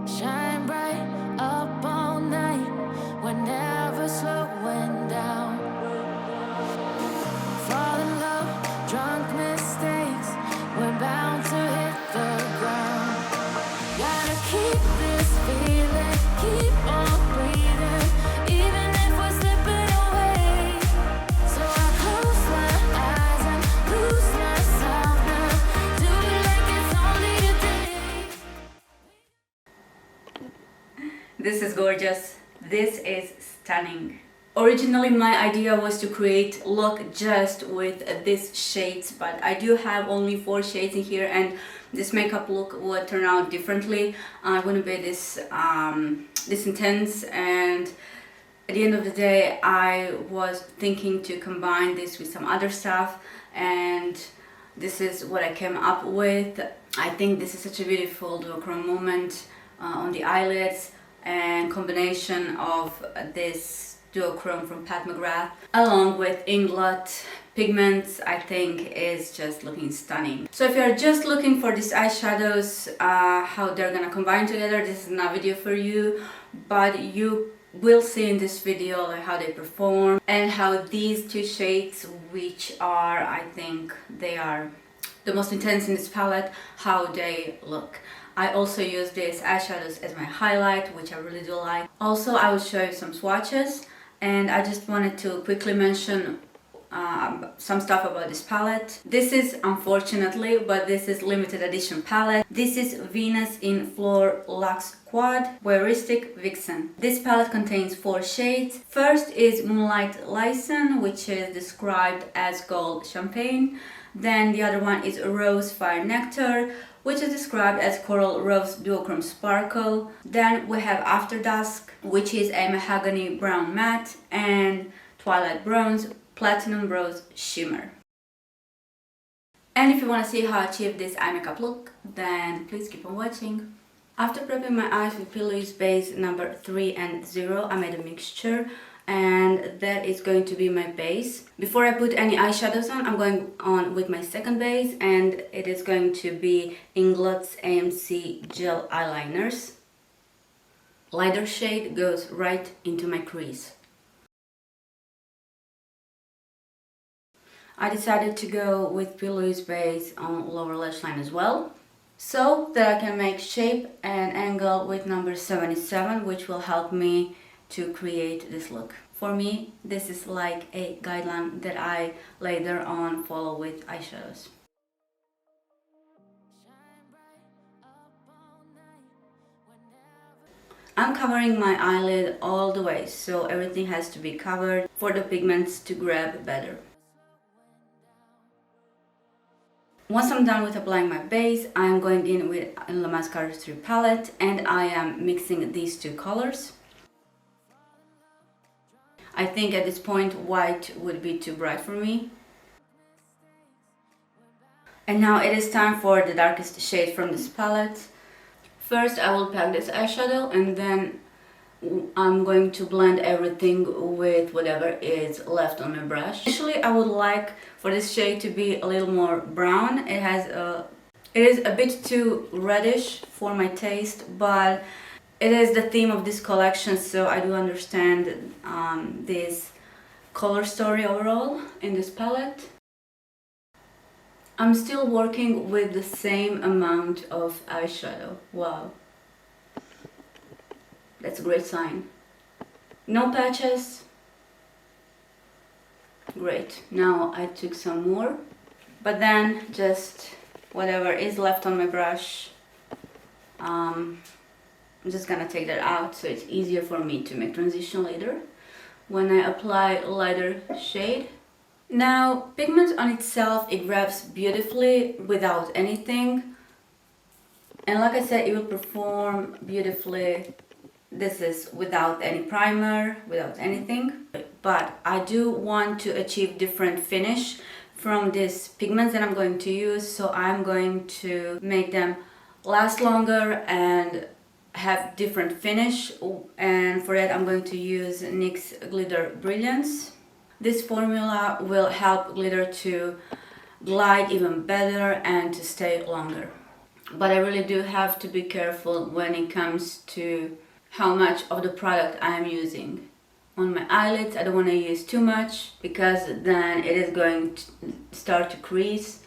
Shine bright up all night. We're never slowing down. Fall in love, drunk mistakes. We're bound to hit the ground. Gotta keep this feeling, keep on breathing, even if we're slipping away. So I close my eyes and lose myself now. Do it like it's only today. This is gorgeous. This is stunning. Originally my idea was to create look just with these shades, but I do have only 4 shades in here, and this makeup look will turn out differently. I wouldn't be this intense, and at the end of the day I was thinking to combine this with some other stuff, and this is what I came up with. I think this is such a beautiful duochrome moment on the eyelids, and combination of this duochrome from Pat McGrath along with Inglot pigments, I think is just looking stunning. So if you're just looking for these eyeshadows, how they're gonna combine together, this is not a video for you, but you will see in this video like how they perform and how these 2 shades, which are, I think they are the most intense in this palette, how they look. I also use these eyeshadows as my highlight, which I really do like. Also, I will show you some swatches, and I just wanted to quickly mention some stuff about this palette. This is, unfortunately, but this is limited edition palette. This is Venus in FLEURS LUXE Quad Voyeuristic Vixen. This palette contains 4 shades. First is Moonlight Liaison, which is described as gold champagne. Then the other one is Rose Fire Nectar, which is described as Coral Rose Duochrome Sparkle. Then we have After Dusk, which is a Mahogany Brown Matte, and Twilight Bronze Platinum Rose Shimmer. And if you want to see how I achieve this eye makeup look, then please keep on watching. After prepping my eyes with PLouise base number 3 and 0, I made a mixture, and that is going to be my base. Before I put any eyeshadows on, I'm going on with my second base, and it is going to be Inglot AMC Gel Liners. Lighter shade goes right into my crease. I decided to go with PLouise base on lower lash line as well, so that I can make shape and angle with number 77, which will help me to create this look. For me, this is like a guideline that I later on follow with eyeshadows. I'm covering my eyelid all the way, so everything has to be covered for the pigments to grab better. Once I'm done with applying my base, I'm going in with Ilamasqua Artistry palette, and I am mixing these 2 colors. I think at this point white would be too bright for me. And now it is time for the darkest shade from this palette. First I will pack this eyeshadow, and then I'm going to blend everything with whatever is left on my brush. Actually, I would like for this shade to be a little more brown. It is a bit too reddish for my taste, but it is the theme of this collection, so I do understand this color story overall in this palette. I'm still working with the same amount of eyeshadow. Wow. That's a great sign. No patches. Great. Now I took some more, but then just whatever is left on my brush, I'm just gonna take that out so it's easier for me to make transition later when I apply a lighter shade. Now, pigment on itself, it grabs beautifully without anything, and like I said, it will perform beautifully. This is without any primer, without anything, but I do want to achieve different finish from these pigments that I'm going to use, so I'm going to make them last longer and have different finish, and for that I'm going to use NYX Glitter Brilliance. This formula will help glitter to glide even better and to stay longer. but I really do have to be careful when it comes to how much of the product I am using. On my eyelids, I don't want to use too much because then it is going to start to crease,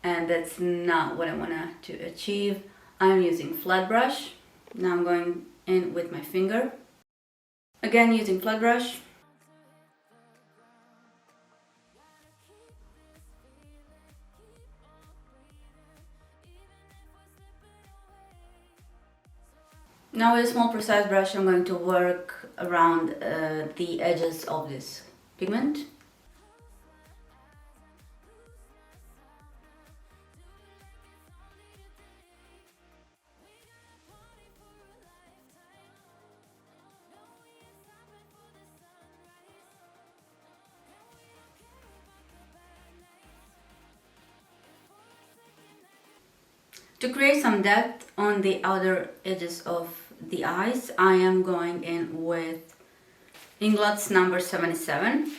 and that's not what I want to achieve. I'm using flat brush. Now I'm going in with my finger. Again, using flat brush. Now with a small precise brush, I'm going to work around the edges of this pigment. To create some depth on the outer edges of the eyes, I am going in with Inglot's number 77.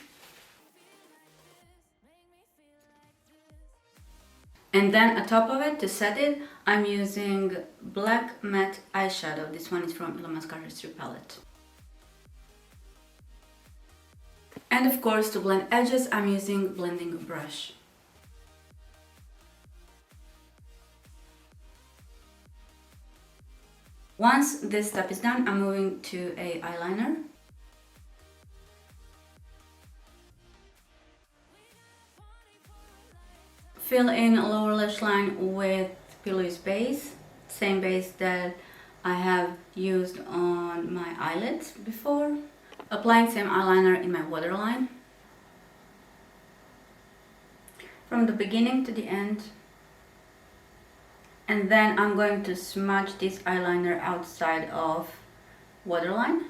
And then on top of it, to set it, I'm using black matte eyeshadow. This one is from Ilamasqua Artistry palette. And of course, to blend edges, I'm using blending brush. Once this step is done, I'm moving to a eyeliner. Fill in a lower lash line with PLouise base, same base that I have used on my eyelids before. Applying same eyeliner in my waterline. From the beginning to the end. And then I'm going to smudge this eyeliner outside of waterline.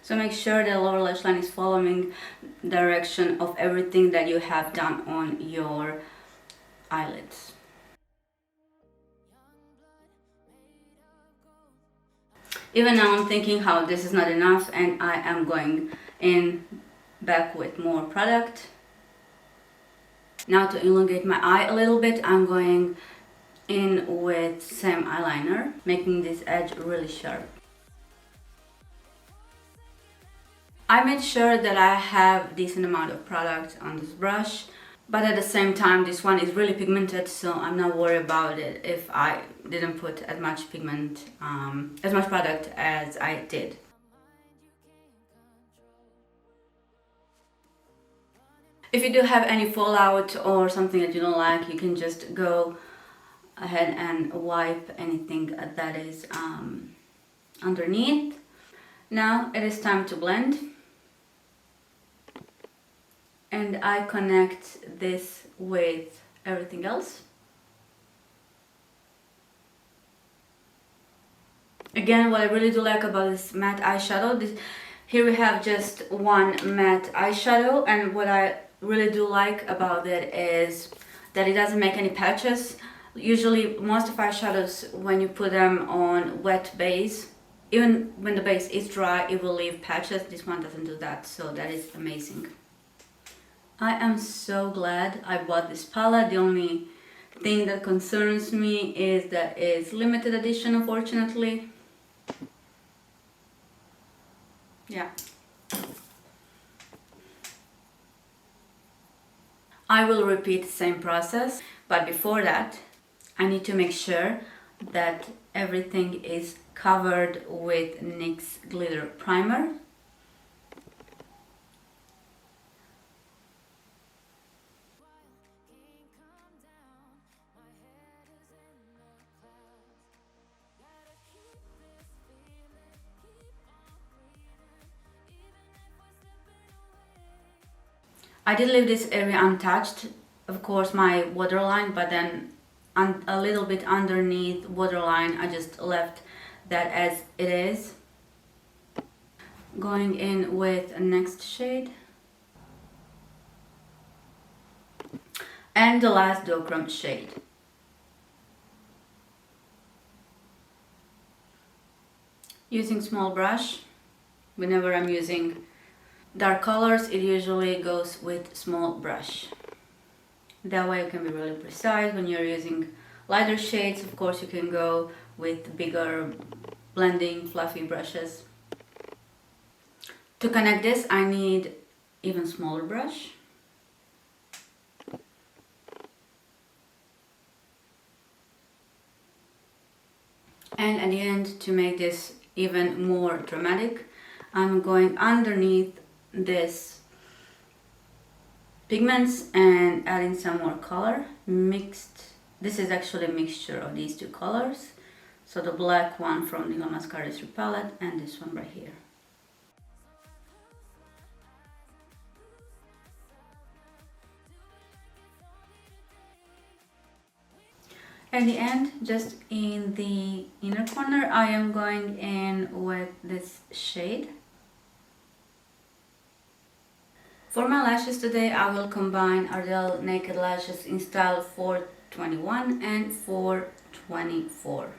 So make sure the lower lash line is following the direction of everything that you have done on your eyelids. Even now I'm thinking how this is not enough, and I am going in back with more product. Now to elongate my eye a little bit, I'm going in with same eyeliner, making this edge really sharp. I made sure that I have decent amount of product on this brush, but at the same time this one is really pigmented, so I'm not worried about it if I didn't put as much pigment, as much product as I did. If you do have any fallout or something that you don't like, you can just go ahead and wipe anything that is underneath. Now it is time to blend. And I connect this with everything else. Again, what I really do like about this matte eyeshadow, here we have just one matte eyeshadow, and what I really do like about it is that it doesn't make any patches. Usually most of eyeshadows, when you put them on wet base, even when the base is dry, it will leave patches. This one doesn't do that, so that is amazing. I am so glad I bought this palette. The only thing that concerns me is that it's limited edition, unfortunately. Yeah. I will repeat the same process, but before that, I need to make sure that everything is covered with NYX Glitter Primer. I did leave this area untouched, of course my waterline, but then a little bit underneath waterline I just left that as it is. Going in with a next shade. And the last duochrome shade. Using small brush, whenever I'm using dark colors, it usually goes with small brush. That way you can be really precise. When you're using lighter shades, of course you can go with bigger blending fluffy brushes. To connect this, I need even smaller brush. And at the end, to make this even more dramatic, I'm going underneath this pigments and adding some more color mixed. This is actually a mixture of these two colors. So the black one from the Ilamasqua Artistry palette and this one right here. At the end, just in the inner corner, I am going in with this shade. For my lashes today, I will combine Ardell Naked Lashes in style 421 and 424.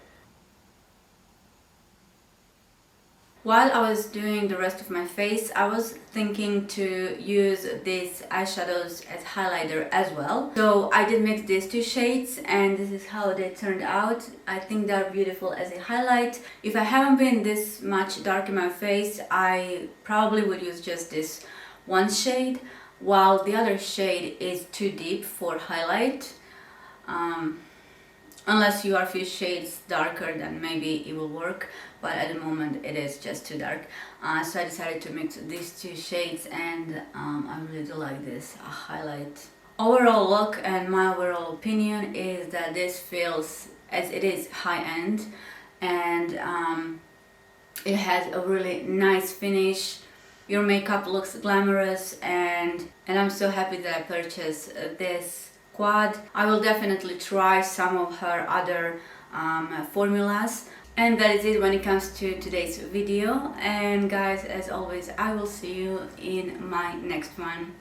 While I was doing the rest of my face, I was thinking to use these eyeshadows as highlighter as well. So I did mix these two shades and this is how they turned out. I think they're beautiful as a highlight. If I haven't been this much dark in my face, I probably would use just this one shade, while the other shade is too deep for highlight. Unless you are a few shades darker, then maybe it will work, but at the moment it is just too dark. So I decided to mix these two shades and I really do like this highlight. Overall look and my overall opinion is that this feels, as it is, high-end, and it has a really nice finish. Your makeup looks glamorous, and I'm so happy that I purchased this quad. I will definitely try some of her other formulas. And that is it when it comes to today's video. And guys, as always, I will see you in my next one.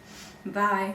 Bye!